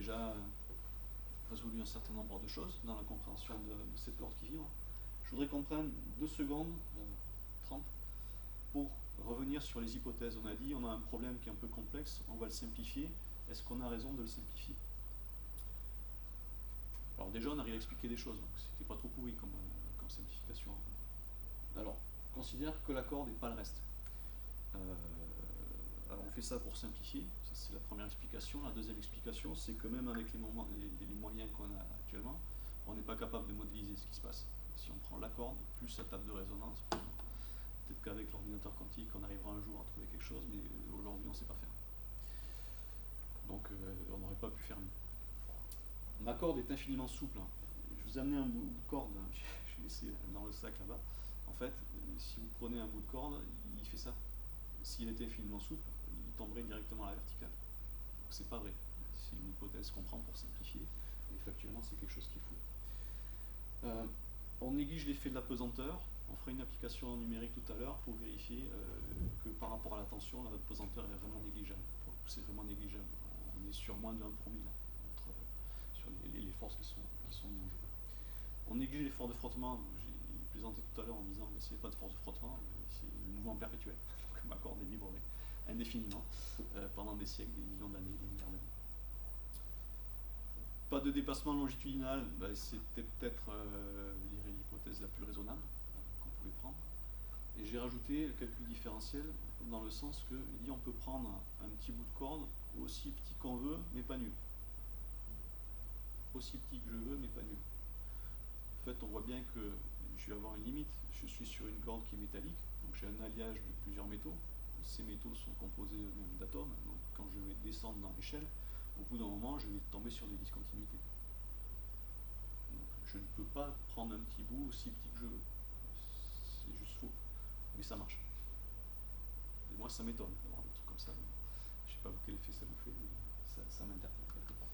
déjà résolu un certain nombre de choses dans la compréhension de cette corde qui vibre. Je voudrais qu'on prenne 2 secondes, 30, pour revenir sur les hypothèses. On a dit on a un problème qui est un peu complexe, on va le simplifier. Est-ce qu'on a raison de le simplifier? Alors déjà, on arrive à expliquer des choses, donc c'était pas trop pourri comme simplification. Alors, on considère que la corde n'est pas le reste. Alors on fait ça pour simplifier, ça c'est la première explication. La deuxième explication, c'est que même avec les moyens qu'on a actuellement, on n'est pas capable de modéliser ce qui se passe. Si on prend la corde, plus sa table de résonance, peut-être qu'avec l'ordinateur quantique, on arrivera un jour à trouver quelque chose, mais aujourd'hui on ne sait pas faire. Donc on n'aurait pas pu faire mieux. Ma corde est infiniment souple. Je vous ai amené un bout de corde, je l'ai laissé dans le sac là-bas. En fait, si vous prenez un bout de corde, il fait ça. S'il était infiniment souple, il tomberait directement à la verticale. Donc c'est pas vrai. C'est une hypothèse qu'on prend pour simplifier, et factuellement c'est quelque chose qui est fou. On néglige l'effet de la pesanteur. On fera une application numérique tout à l'heure pour vérifier que par rapport à la tension, la pesanteur est vraiment négligeable. C'est vraiment négligeable. On est sur moins de 1 pour 1000 sur les forces qui sont en jeu. On néglige l'effort de frottement. J'ai plaisanté tout à l'heure en disant que s'il n'y a pas de force de frottement, c'est le mouvement perpétuel. Donc ma corde est libre indéfiniment pendant des siècles, des millions d'années, des milliards d'années. Pas de dépassement longitudinal, c'était peut-être l'hypothèse la plus raisonnable qu'on pouvait prendre. Et j'ai rajouté le calcul différentiel dans le sens que on peut prendre un petit bout de corde aussi petit qu'on veut, mais pas nul. Aussi petit que je veux, mais pas nul. En fait, on voit bien que je vais avoir une limite. Je suis sur une corde qui est métallique, donc j'ai un alliage de plusieurs métaux. Ces métaux sont composés même d'atomes, donc quand je vais descendre dans l'échelle, au bout d'un moment, je vais tomber sur des discontinuités. Donc, je ne peux pas prendre un petit bout aussi petit que je veux. C'est juste faux. Mais ça marche. Et moi, ça m'étonne d'avoir des trucs comme ça. Je ne sais pas quel effet ça vous fait, mais ça m'interpelle quelque part.